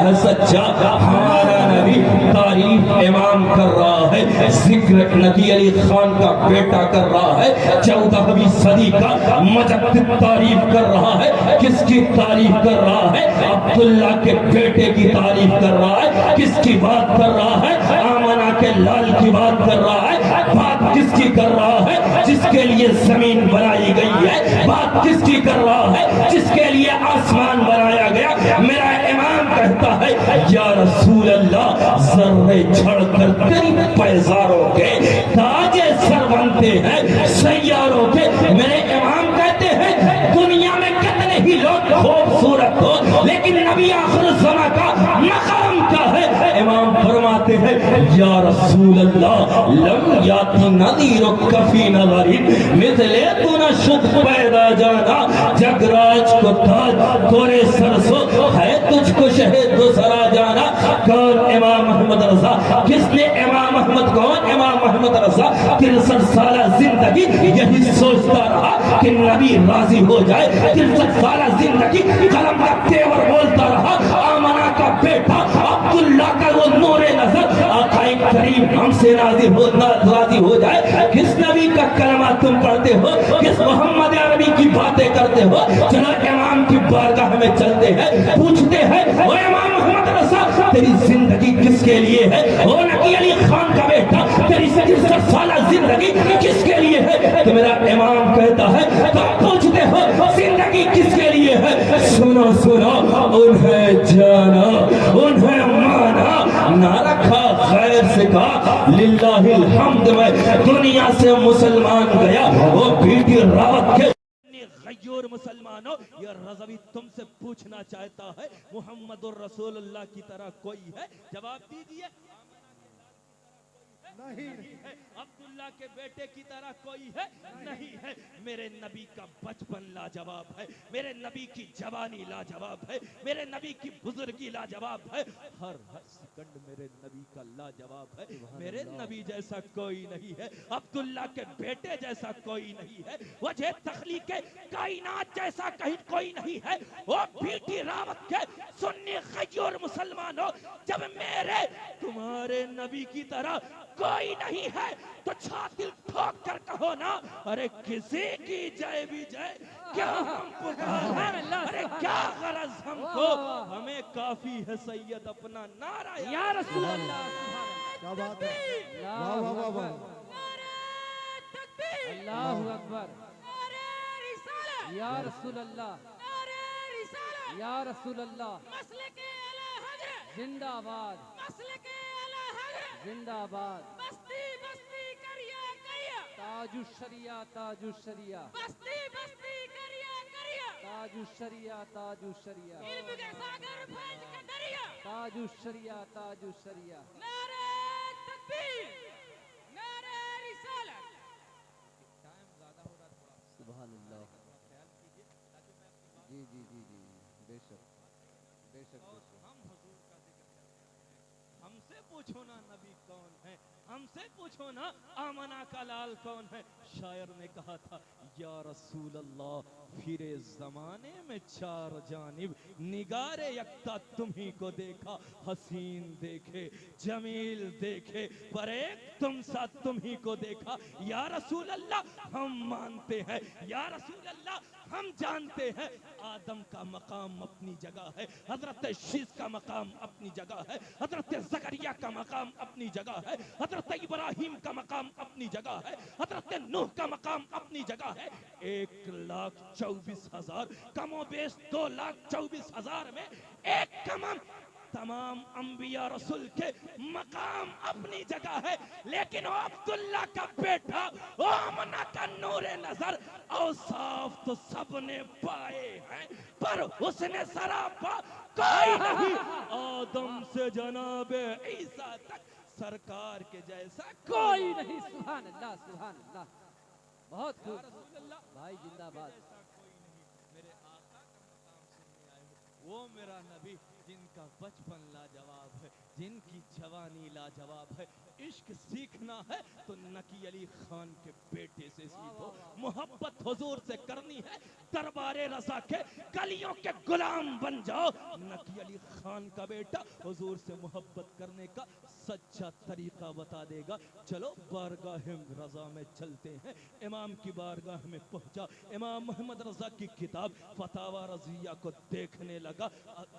ہے سچا ہمارا نبی، تعریف امام کر رہا ہے، ذکر نبی علی خان کا بیٹا کر رہا ہے، 14ویں صدی کا مجدد تعریف کر رہا ہے۔ کس کی تعریف کر رہا ہے؟ عبداللہ کے بیٹے کی تعریف کر رہا ہے۔ کس کی بات کر رہا ہے؟ آمنہ کے لال کی بات کر رہا ہے۔ بات کس کی کر رہا ہے؟ جس کے لیے زمین بنائی گئی ہے۔ بات کس کی کر رہا ہے؟ جس کے لیے آسمان بنایا گیا۔ میرا امام کہتا ہے یا رسول اللہ، ذرے جھڑ کر تیری پیزاروں کے تاج سر بنتے ہیں سیاروں کے۔ میرے امام کہتے ہیں دنیا میں کتنے ہی لوگ خوبصورت ہو، لیکن نبی آخر الزماں کا مقام کیا ہے؟ امام فرماتے ہیں یا رسول اللہ، لم یاتی نذیرک فی نظری مثل تو نہ شد پیدا جانا، جگراج کو تاج تورے سر سو ہے تجھ کو شہد تو سرا جانا۔ کون؟ امام محمد رضا۔ کس نے امام محمد؟ کون؟ امام محمد رضا 63 سالہ زندگی یہی سوچتا رہا کہ نبی راضی ہو جائے۔ 63 سالہ زندگی قلم کا تیور بولتا رہا، آمنہ کا بیٹا عبداللہ کا وہ نور نظر، آقا کریم ہم سے راضی ہو جائے۔ کس نبی کا کلمہ تم پڑھتے ہو؟ کس محمد عربی کی باتیں کرتے ہو؟ چلو امام کی بارگاہ میں چلتے ہیں، پوچھتے ہیں او امام محمد رضا، تیری زندگی کس کے لیے ہے؟ او نبی علی خان کا بیٹا، تیری 63 سالہ زندگی کس کے لیے ہے؟ تو میرا امام کہتا ہے تم پوچھتے ہو زندگی کس کے لیے ہے؟ سنو سنو، انہیں جانا انہیں مانا، نہ رکھا خیر سے کہا للہ الحمد، میں دنیا سے مسلمان گیا۔ وہ بیٹی راوت کے غیور مسلمانوں، یہ رضوی تم سے پوچھنا چاہتا ہے محمد الرسول اللہ کی طرح کوئی ہے؟ جواب دیجئے۔ نہیں ہے۔ عبداللہ کے بیٹے کی طرح کوئی ہے؟ نہیں ہے۔ میرے نبی کا بچپن لاجواب ہے، میرے نبی کی جوانی لاجواب ہے، میرے نبی کی بزرگی لاجواب ہے، ہر سیکنڈ میرے نبی کا لاجواب ہے۔ میرے نبی جیسا کوئی نہیں ہے، عبداللہ کے بیٹے جیسا کوئی نہیں ہے، وجہ تخلیق کائنات جیسا کہیں کوئی نہیں ہے۔ وہ بیٹی راوت کے سنی غیور مسلمانوں، جب میرے تمہارے نبی کی طرح کوئی نہیں ہے تو چھاتی ٹھوک کر کہو نا، ارے کسی کی جائے بھی جائے، کیا ہم پکار ہیں، ارے کیا غرض ہم کو، ہمیں کافی ہے سید اپنا نعرہ یا رسول اللہ۔ کیا بات ہے، واہ واہ واہ واہ، اللہ اکبر، یا رسول اللہ، یا رسول اللہ، زندہ آباد، زندہ آباد، بستی بستی کریا کریا، تاج الشریعہ، تاج الشریعہ، بستی بستی کریا کریا، تاج الشریعہ، تاج الشریعہ، علم کے ساگر فیض کے دریا، تاج الشریعہ، تاج الشریعہ۔ نعرہ تکبیر، نعرہ رسالت۔ سبحان اللہ، جی جی جی جی، بے شک بے شک بے شک۔ ہم حضور کا ذکر کرتے رہے، ہم سے پوچھو نا نبی کون ہے، ہم سے پوچھو نا آمنہ کا لال کون ہے۔ شاعر نے کہا تھا یا رسول اللہ، پھرے زمانے میں چار جانب، نگار یکتا تمہیں کو دیکھا، حسین دیکھے جمیل دیکھے، پر ایک تم سا تمہیں کو دیکھا۔ یا رسول اللہ ہم مانتے ہیں، یا رسول اللہ ہم جانتے ہیں، آدم کا مقام اپنی جگہ ہے، حضرت شیس کا مقام اپنی جگہ ہے، حضرت زکریا کا مقام اپنی جگہ ہے، حضرت ابراہیم کا مقام اپنی جگہ ہے، حضرت نوح کا مقام اپنی جگہ ہے۔ 1,24,000 کم و بیش 2,24,000 میں ایک کمم تمام انبیاء رسول کے مقام اپنی جگہ ہے، لیکن وہ عبداللہ کا بیٹا، وہ آمنہ کا نور نظر، اوصاف تو سب نے پائے ہیں پر حسن سراپا کوئی نہیں، آدم سے جناب عیسیٰ تک سرکار کے جیسا کوئی نہیں۔ سبحان اللہ، سبحان اللہ، بہت خوب بھائی، زندہ باد۔ وہ میرا نبی جن کا بچپن لاجواب ہے، جن کی جوانی لاجواب ہے. عشق سیکھنا ہے تو نقی علی خان کے بیٹے سے سیکھو. محبت حضور سے کرنی ہے دربار رضا کے گلیوں کے غلام بن جاؤ. نقی علی خان کا بیٹا حضور سے محبت کرنے کا سچا طریقہ بتا دے گا. چلو بارگاہ رضا میں چلتے ہیں. امام کی بارگاہ میں پہنچا. امام محمد رضا کی کتاب فتاوی رضیہ کو دیکھنے لگا.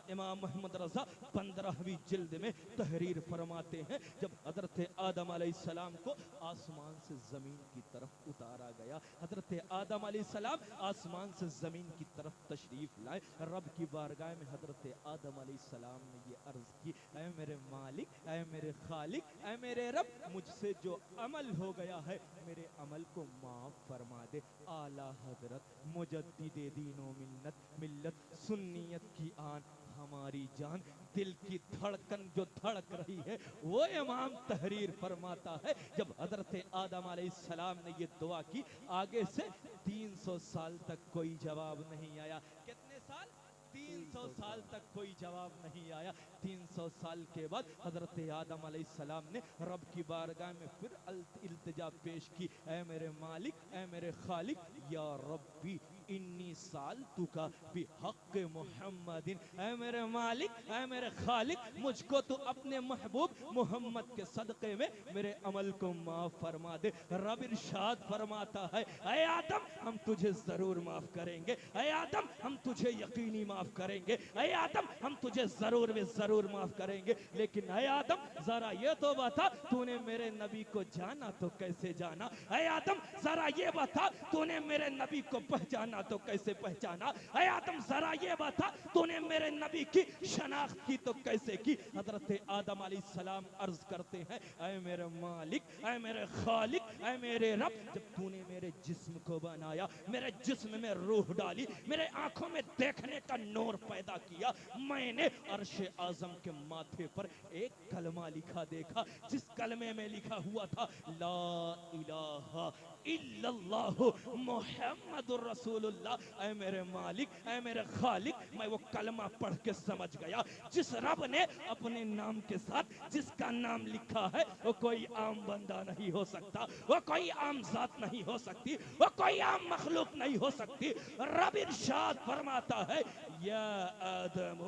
امام محمد رضا 15ویں جلد میں تحریر فرماتے ہیں جب حضرت آدم علیہ السلام کو آسمان سے زمین کی طرف اتارا گیا. حضرت آدم علیہ السلام آسمان سے زمین کی طرف تشریف لائے. رب کی بارگاہ میں حضرت آدم علیہ السلام نے یہ عرض کی، اے میرے مالک، اے میرے خالق، اے میرے رب، مجھ سے جو عمل ہو گیا ہے میرے عمل کو معاف فرما دے. اعلیٰ حضرت مجدد دین و ملت سنیت کی آن ہماری جان، دل کی دھڑکن جو دھڑک رہی ہے وہ امام تحریر فرماتا ہے جب حضرت آدم علیہ السلام نے یہ دعا کی آگے سے 300 سال تک کوئی جواب نہیں آیا. کتنے سال؟ 300 سال تک کوئی جواب نہیں آیا. 300 سال کے بعد حضرت آدم علیہ السلام نے رب کی بارگاہ میں پھر التجا پیش کی، اے میرے مالک، اے میرے خالق، یا ربی انی سالتک بحق محمد، اے میرے مالک، اے میرے خالق، مجھ کو تو اپنے محبوب محمد کے صدقے میں میرے عمل کو معاف فرما دے. رب ارشاد فرماتا ہے، اے آدم ہم تجھے ضرور معاف کریں گے، اے آدم ہم تجھے یقینی معاف کریں گے، اے آدم ہم تجھے ضرور میں ضرور معاف کریں گے. لیکن اے آدم ذرا یہ تو بتا تو نے میرے نبی کو جانا تو کیسے جانا؟ اے آدم ذرا یہ بتا تو نے میرے نبی کو پہچانا تو کیسے پہچانا؟ اے آدم ذرا یہ بتا تو نے میرے نبی کی شناخت کی تو کیسے کی؟ حضرت آدم علیہ السلام عرض کرتے ہیں، اے میرے مالک، اے میرے خالق، اے میرے رب، جب تو نے میرے جسم کو بنایا، میرے جسم میں روح ڈالی، میرے آنکھوں میں دیکھنے کا نور پیدا کیا، میں نے عرش اعظم کے ماتھے پر ایک کلمہ لکھا دیکھا جس کلمے میں لکھا ہوا تھا لا الہ الا اللہ محمد الرسول اللہ. اے میرے مالک، اے میرے خالق، میں وہ کلمہ پڑھ کے سمجھ گیا جس رب نے اپنے نام کے ساتھ جس کا نام لکھا ہے وہ کوئی عام بندہ نہیں ہو سکتا، وہ کوئی عام ذات نہیں ہو سکتی، وہ کوئی عام مخلوق نہیں ہو سکتی. رب ارشاد فرماتا ہے، یا آدم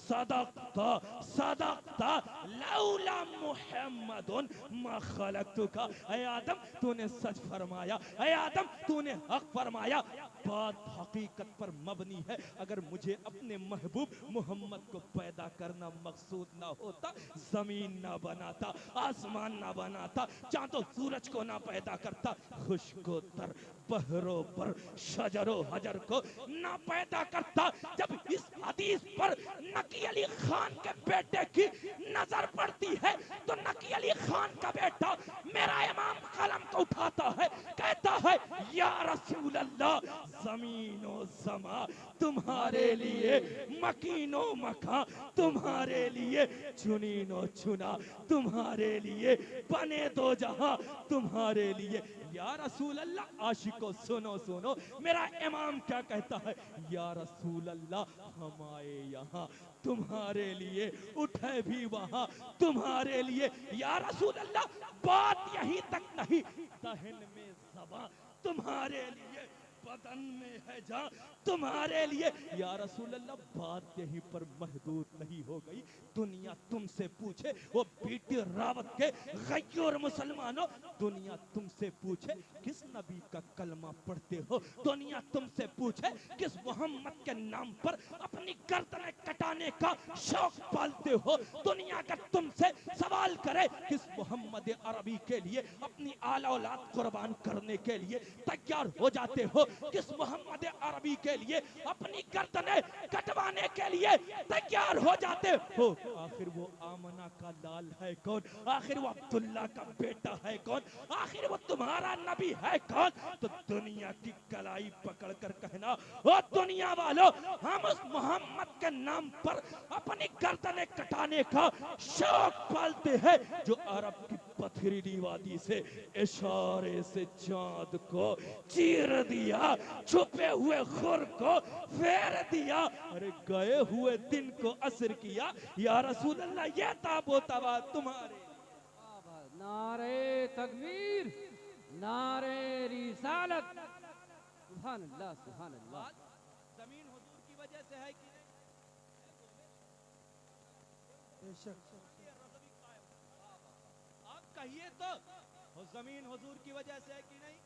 صدقت صدقت لولا محمد ما خلقتک. اے آدم تو نے سچ فرمایا، اے آدم تو نے حق فرمایا. بات حقیقت پر مبنی ہے. اگر مجھے اپنے محبوب محمد کو پیدا کرنا مقصود نہ ہوتا، زمین نہ بناتا، آسمان نہ بناتا، چاند و سورج کو نہ پیدا کرتا، خشک و تر بحروں پر شجر و حجر کو نہ پیدا کرتا. جب اس حدیث پر نقی علی خان کے بیٹے کی نظر پڑتی ہے تو نقی علی خان کا بیٹا میرا امام قلم کو اٹھاتا ہے، کہتا ہے، یا رسول اللہ، زمین و زمان تمہارے لیے، مکین و مکان تمہارے لیے، چنین و چنا تمہارے لیے، بنے دو جہاں تمہارے لیے. یا رسول اللہ، عاشقو سنو سنو، میرا امام کیا کہتا ہے، یا رسول اللہ ہم آئے یہاں تمہارے لیے، اٹھے بھی وہاں تمہارے لیے. یا رسول اللہ بات یہی تک نہیں، دہن میں زبان تمہارے لیے، بدن میں ہے جان تمہارے لیے. یا رسول اللہ بات یہیں پر محدود نہیں ہو گئی. دنیا تم سے پوچھے، وہ بیٹی راوت کے غیور مسلمانوں، دنیا تم سے پوچھے کس نبی کا کلمہ پڑھتے ہو، دنیا تم سے پوچھے کس محمد کے نام پر اپنی گردنیں کٹانے کا شوق پالتے ہو، دنیا اگر تم سے سوال کرے کس محمد عربی کے لیے اپنی آل اولاد قربان کرنے کے لیے تیار ہو جاتے ہو، کس محمد عربی کے لیے اپنی گردنیں کٹوانے کے لیے تیار ہو جاتے ہو، آخر وہ آمنہ کا لال ہے کون، آخر وہ عبداللہ کا بیٹا ہے کون، آخر وہ تمہارا نبی ہے کون؟ تو دنیا کی کلائی پکڑ کر کہنا، او دنیا والو، ہم اس محمد کے نام پر اپنی گردنیں کٹانے کا شوق پالتے ہیں جو عرب کی پتھریلی وادی سے اشارے سے چاند کو چیر دیا، چھپے ہوئے خور کو پھیر دیا، ارے گئے ہوئے دن کو عصر کیا، یا رسول اللہ یہ تاب و توا تمہارے۔ نعرہ تکبیر، نعرہ رسالت، سبحان اللہ سبحان اللہ۔ آج زمین حضور کی وجہ سے ہے کہ نہیں؟ آپ کہیے تو زمین حضور کی وجہ سے ہے کہ نہیں؟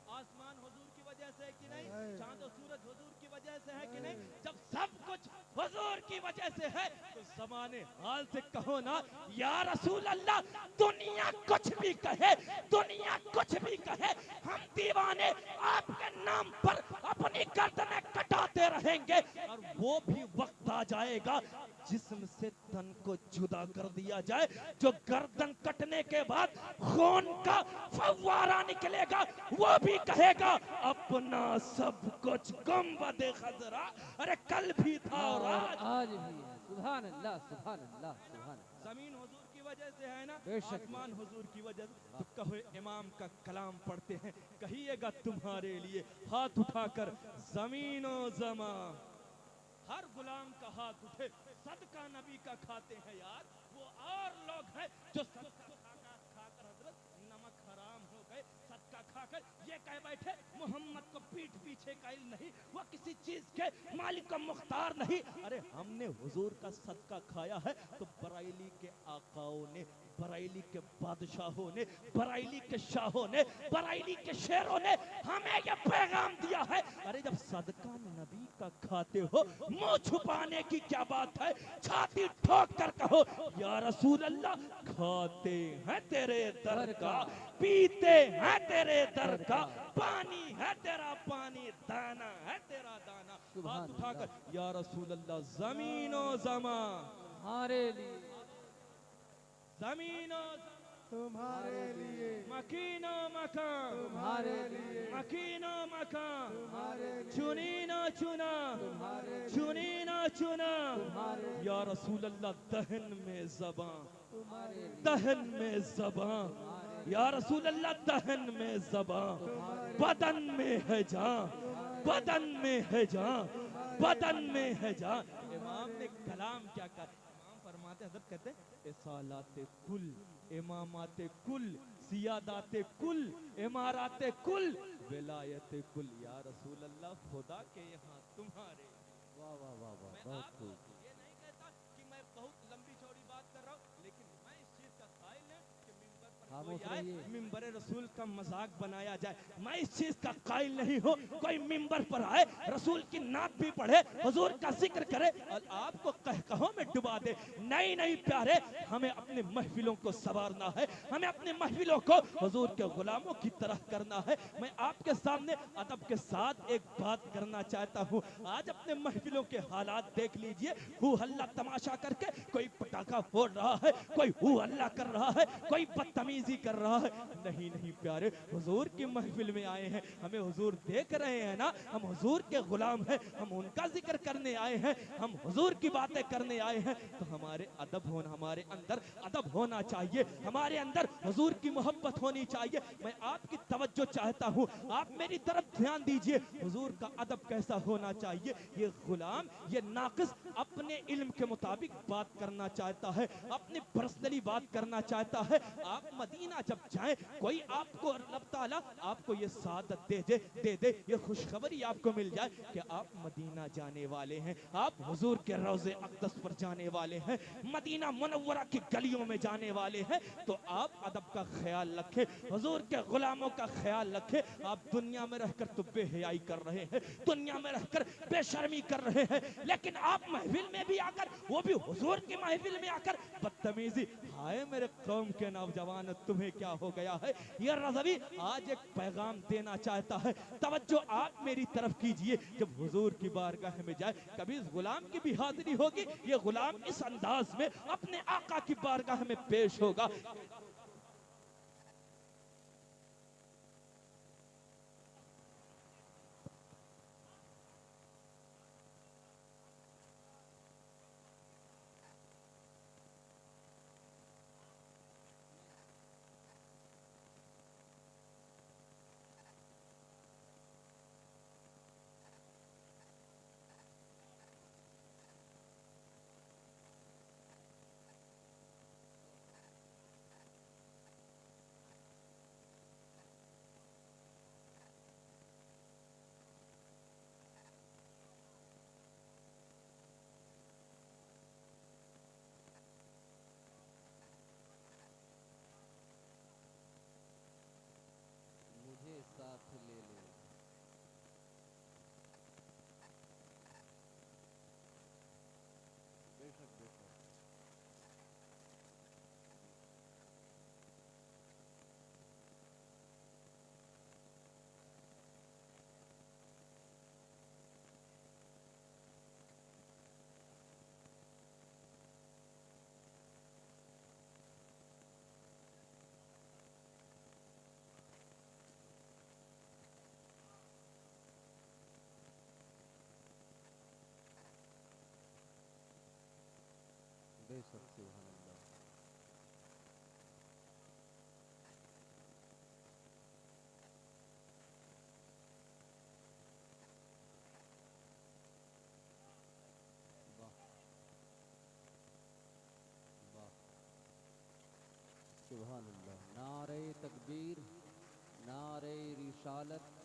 آسمان حضور کی وجہ سے ہے کہ نہیں؟ چاند و سورج حضور کی وجہ سے ہے کہ نہیں؟ جب سب کچھ حضور کی وجہ سے ہے تو زمانے حال سے کہو نا، یا رسول اللہ دنیا کچھ بھی کہے، دنیا کچھ بھی کہے، ہم دیوانے آپ کے نام پر اپنی گردنیں کٹاتے رہیں گے، اور وہ بھی وقت آ جائے گا جسم سے تن کو جدا کر دیا جائے، جو گردن کٹنے کے بعد خون کا فوارہ نکلے گا وہ بھی کہے گا اپنا سب کچھ گنبد خضرا، ارے کل بھی تھا اور آج بھی ہے۔ سبحان اللہ سبحان اللہ سبحان اللہ۔ زمین حضور کی وجہ سے ہے نا، بے شک۔ آسمان حضور کی وجہ سے، تو کہو امام کا کلام پڑھتے ہیں، کہیے گا تمہارے لیے ہاتھ اٹھا کر زمین و زمان، ہر غلام کا ہاتھ اٹھے، صدقہ نبی کا کھاتے ہیں یار، وہ اور لوگ ہیں جو صدقہ کھا کر حضرت نمک حرام ہو گئے، صدقہ کھا کر یہ کہہ بیٹھے محمد کو پیٹھ پیچھے کا علم نہیں، وہ کسی چیز کے مالک و مختار نہیں۔ ارے ہم نے حضور کا صدقہ کھایا ہے تو برائیلی کے آقاؤں نے، برائیلی کے بادشاہوں نے، برائیلی کے شاہوں نے، برائیلی کے شیروں نے ہمیں یہ پیغام دیا ہے۔ ارے جب صدقہ نبی کا کھاتے ہو، منہ چھپانے کی کیا بات ہے؟ چھاتی ٹھوک کر کہو یا رسول اللہ کھاتے ہیں تیرے در کا، پیتے ہیں تیرے در کا، پانی ہے تیرا پانی، دانا ہے تیرا دانا۔ ہاتھ اٹھا کر یا رسول اللہ زمین و زمان ہمارے لیے، زمین و تمہارے لیے، مکین و مکان تمہارے لیے، مکین و مکان، تمہارے لیے، چنین و چنا، چنین و چنا، یا رسول اللہ دہن میں زبان، دہن میں زبان، یا رسول اللہ دہن میں زبان، بدن میں ہے جان، بدن میں ہے جان، بدن میں ہے جان۔ امام نے کلام کیا کہا؟ امام فرماتے حضرت کہتے ہیں اصالات کل، امامات کل، سیادات کل، امارات کل، ولایت کل، یا رسول اللہ خدا کے یہاں تمہارے۔ واہ واہ واہ واہ، میں بہت آپ کو خوب۔ یہ نہیں کہتا کہ میں بہت لمبی چوڑی بات کر رہا ہوں، لیکن میں اس چیز کا قائل ہوں کہ ممبر پر خاموش کوئی آئے رہیے۔ ممبر رسول کا مذاق بنایا جائے، میں اس چیز کا قائل نہیں ہوں کوئی ممبر پر آئے رسول کی نعت بھی پڑھے، حضور کا ذکر کرے اور آپ کو قہقہوں میں ڈبا دے۔ نہیں نہیں پیارے، ہمیں اپنے محفلوں کو سنوارنا ہے، ہمیں اپنے محفلوں کو حضور کے غلاموں کی طرح کرنا ہے۔ میں آپ کے سامنے ادب کے ساتھ ایک بات کرنا چاہتا ہوں۔ آج اپنے محفلوں کے حالات دیکھ لیجئے، ہو ہلا تماشا کر کے کوئی پٹاخہ پھوڑ رہا ہے، کوئی ہو ہلا کر رہا ہے، کوئی بدتمیزی کر رہا ہے۔ نہیں نہیں پیارے، حضور کی محفل میں آئے ہیں، ہمیں حضور دیکھ رہے ہیں نا، ہم حضور کے غلام ہیں، ہم ان کا ذکر کرنے آئے ہیں، ہم حضور کی باتیں کرنے آئے ہیں، تو ہمارے ادب ہونا، ہمارے اندر ادب ہونا چاہیے، ہمارے اندر حضور کی محبت ہونی چاہیے۔ میں آپ کی توجہ چاہتا ہوں، آپ میری طرف دھیان دیجئے، حضور کا ادب کیسا ہونا چاہیے؟ یہ غلام، یہ ناقص اپنے علم کے مطابق بات کرنا چاہتا ہے، اپنی پرسنلی بات کرنا چاہتا ہے۔ آپ مدینہ جب جائیں، کوئی آپ کو اللہ تعالیٰ آپ کو یہ سعادت دے دے، یہ خوشخبری آپ کو مل جائے کہ آپ مدینہ جانے والے ہیں، آپ حضور کے روضے اقدس پر جانے والے ہیں، مدینہ منورہ کی گلیوں میں جانے والے ہیں، تو آپ ادب کا خیال رکھیں، حضور کے غلاموں کا خیال رکھیں۔ آپ دنیا میں رہ کر تو بے حیائی کر رہے ہیں، دنیا میں رہ کر بے شرمی کر رہے ہیں، لیکن آپ محفل میں بھی آ کر، وہ بھی حضور کی محفل میں آ کر بدتمیزی، ہائے میرے قوم کے نوجوان تمہیں کیا ہو گیا ہے؟ یہ رضوی آج ایک پیغام دینا چاہتا ہے، توجہ آپ میری طرف کیجئے۔ جب حضور کی بارگاہ میں جائے، کبھی اس غلام کی بھی حاضری ہوگی، یہ غلام اس انداز میں اپنے آقا کی بارگاہ میں پیش ہوگا۔ بے شک سبحان اللہ واہ واہ سبحان اللہ نعرہ تکبیر نعرہ رسالت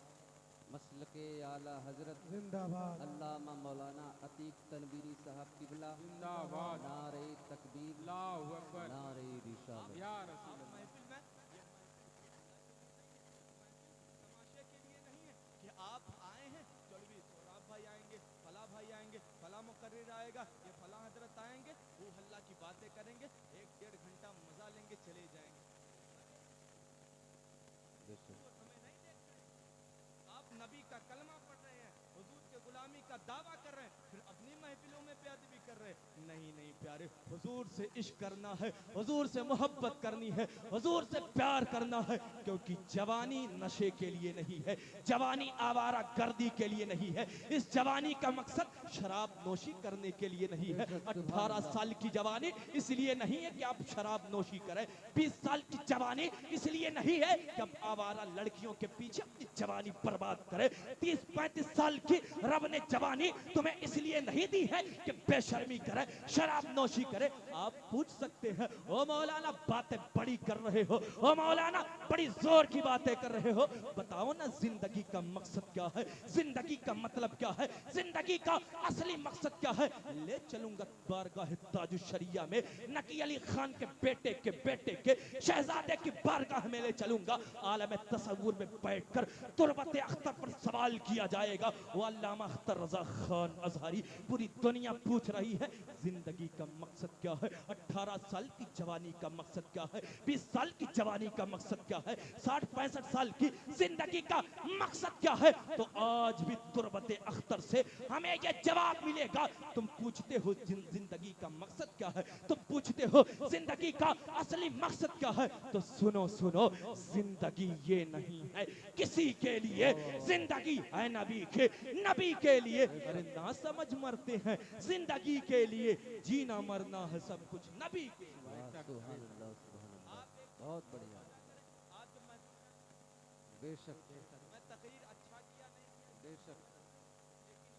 مسلک اعلیٰ حضرت زندہ باد علامہ مولانا عتیق تنویری صاحب قبلہ زندہ باد نعرہ تکبیر اللہ اکبر نعرہ رسالت یا رسول اللہ محفل میں تماشے کے لیے نہیں ہے کہ آپ آئے ہیں چلوی سوراب بھائی آئیں گے فلاں بھائی آئیں گے فلاں مقرر آئے گا یہ فلاں حضرت آئیں گے وہ اللہ کی باتیں کریں گے 1-1.5 گھنٹہ مزہ لیں گے چلے جائیں گے بے شک ہمیں نہیں دیکھ رہے آپ نبی کا کلمہ پڑھ رہے ہیں حضور کے غلامی کا دعویٰ کر رہے ہیں پھر اپنی محفلوں میں بے ادبی کر رہے ہیں نہیں پیارے حضور سے عشق کرنا ہے حضور سے محبت کرنی ہے حضور سے پیار کرنا ہے کیونکہ جوانی نشے کے لیے نہیں ہے جوانی آوارہ گردی کے لیے نہیں ہے اس جوانی کا مقصد شراب نوشی کرنے کے لیے نہیں ہے 18 سال کی جوانی اس لیے نہیں ہے کہ آپ شراب نوشی کریں 20 سال کی جوانی اس لیے نہیں ہے کہ آپ آوارہ لڑکیوں کے پیچھے اپنی جوانی برباد کریں 30-35 سال کی رب نے جوانی تمہیں اس لیے نہیں دی ہے کہ بے شرمی کرے شراب نوشی کرے آپ پوچھ سکتے ہیں او مولانا باتیں بڑی کر رہے ہو او مولانا بڑی زور کی باتیں کر رہے ہو بتاؤ نا زندگی کا مقصد کیا ہے زندگی کا مطلب کیا ہے زندگی کا اصلی مقصد کیا ہے لے چلوں گا بارگاہ تاج الشریعہ میں نقی علی خان کے بیٹے کے شہزادے کی بارگاہ میں لے چلوں گا عالم تصور میں بیٹھ کر تربت اختر پر سوال کیا جائے گا وہ علامہ اختر رضا خان ازہری پوری دنیا پوچھ رہی ہے زندگی کا مقصد کیا ہے 18 سال کی جوانی کا مقصد کیا ہے 20 سال کی جوانی کا مقصد کیا ہے 60-65 سال کی زندگی کا مقصد کیا ہے تو آج بھی تربت اختر سے ہمیں یہ جواب ملے گا تم پوچھتے ہو زندگی کا مقصد کیا ہے تم پوچھتے ہو زندگی کا اصلی مقصد کیا ہے تو سنو زندگی یہ نہیں ہے کسی کے لیے زندگی ہے نبی کے لیے ارے نہ سمجھ مرتے ہیں زندگی کے لیے جینا مرنا ہے سب کچھ نبی کے لیے سبحان اللہ بہت بڑھیا آج جب میں بے شک تقریر اچھا کیا نہیں کیا بے شک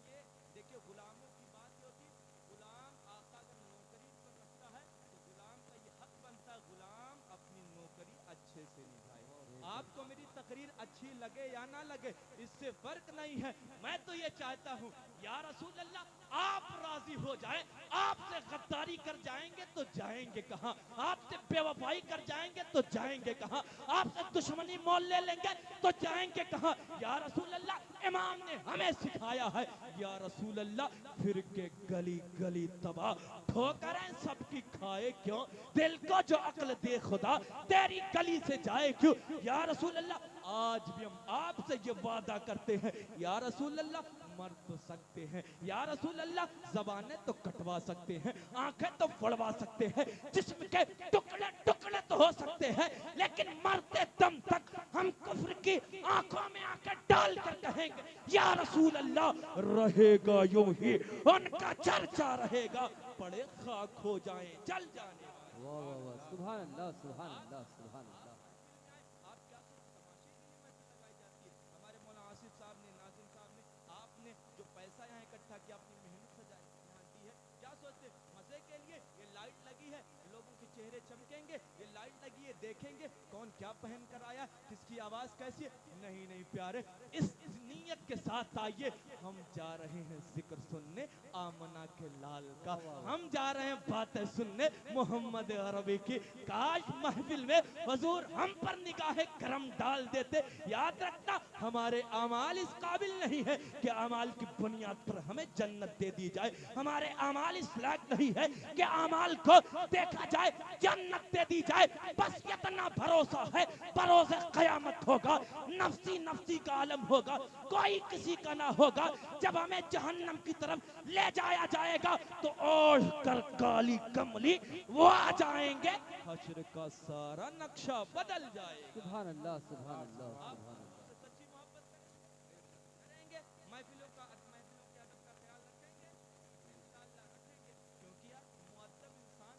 لیکن یہ دیکھیں غلاموں کی بات یہ ہوتی غلام آقا اگر نوکری پر رکھتا ہے تو غلام کا یہ حق بنتا ہے غلام اپنی نوکری اچھے سے نبھائے آپ کو میری تقریر اچھی لگے یا نہ لگے اس سے فرق نہیں ہے میں تو یہ چاہتا ہوں یا رسول اللہ آپ راضی ہو جائیں آپ سے غداری کر جائیں گے تو جائیں گے کہاں آپ سے بے وفائی کر جائیں گے تو جائیں گے کہاں آپ سے دشمنی مول لے لیں گے تو جائیں گے کہاں یا رسول اللہ امام نے ہمیں سکھایا ہے یا رسول اللہ پھر کے گلی گلی تباہ ٹھوکریں سب کی کھائے کیوں دل کو جو عقل دے خدا تیری گلی سے جائے کیوں یا رسول اللہ آج بھی ہم آپ سے یہ وعدہ کرتے ہیں یا رسول اللہ مر تو سکتے ہیں یا رسول اللہ زبانیں تو کٹوا سکتے ہیں آنکھیں تو پھڑوا سکتے ہیں جسم کے ٹکڑے تو ہو سکتے ہیں لیکن مرتے دم تک ہم کفر کی آنکھوں میں آنکھیں ڈال کر کہیں گے یا رسول اللہ رہے گا یوں ہی ان کا چرچا رہے گا پڑے خاک ہو جائیں جل جانے واہ واہ واہ سبحان اللہ سبحان اللہ سبحان اللہ آپ کیا تماشے کے لیے محفل لگائی جاتی ہے ہمارے مولانا آصف صاحب نے ناظم صاحب نے آپ نے جو پیسہ یہاں اکٹھا کیا اپنی محنت سے جانتی ہے کیا سوچتے مزے کے لیے یہ لائٹ لگی ہے لوگوں کے چہرے چمکیں گے یہ لائٹ لگی ہے دیکھیں گے کون کیا پہن کر آیا کس کی آواز کیسی ہے نہیں پیارے اس نیت کے ساتھ آئیے ہم جا رہے ہیں ذکر سننے آمنہ کے لال کا ہم جا رہے ہیں باتیں سننے محمد عربی کی کاش محفل میں حضور ہم پر نگاہ کرم ڈال دیتے یاد رکھنا ہمارے اعمال اس قابل نہیں ہے کہ اعمال کی بنیاد پر ہمیں جنت دے دی جائے ہمارے اعمال اس لائق نہیں ہے کہ اعمال کو دیکھا جائے جنت دے دی جائے بس اتنا بھروسہ ہے بروز قیامت ہوگا نفسی کا عالم ہوگا کوئی کسی کا نہ ہوگا جب ہمیں جہنم کی طرف لے جایا جائے گا تو اوڑھ کر کالی کملی وہ آ جائیں گے حشر کا سارا نقشہ بدل جائے گا سبحان اللہ سبحان اللہ سبحان اللہ سچی محبت کریں گے محفلوں کے ادب کا خیال رکھیں گے انشاءاللہ رکھیں گے کیونکہ یار مؤدب انسان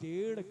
1.5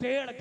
1.5